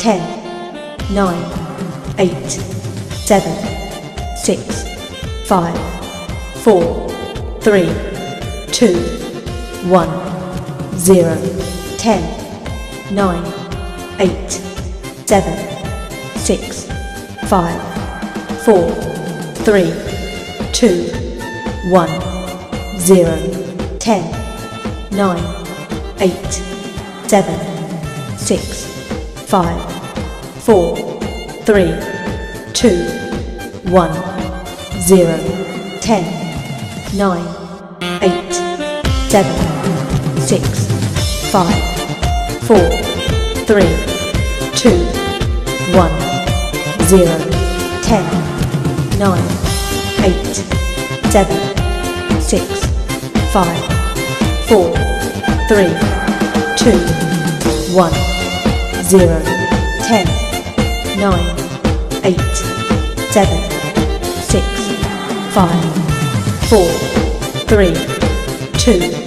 10, 9, 8, 7, 6, 5, 4, 3, 2, 1, 0, 10, 9, 8, 7, 6, 5, 4, 3, 2, 1, 0, 10, 9, 8, 7, 6, 5, 4, 3, 2, 1, 0, 10, 9, 8, 7, 6, 5, 4, 3, 2, 1, 0, 10, 9, 8, 7, 6, 5, 4, 3, 2, 1, 0, 10, 9, 8, 7, 6, 5, 4, 3, 2,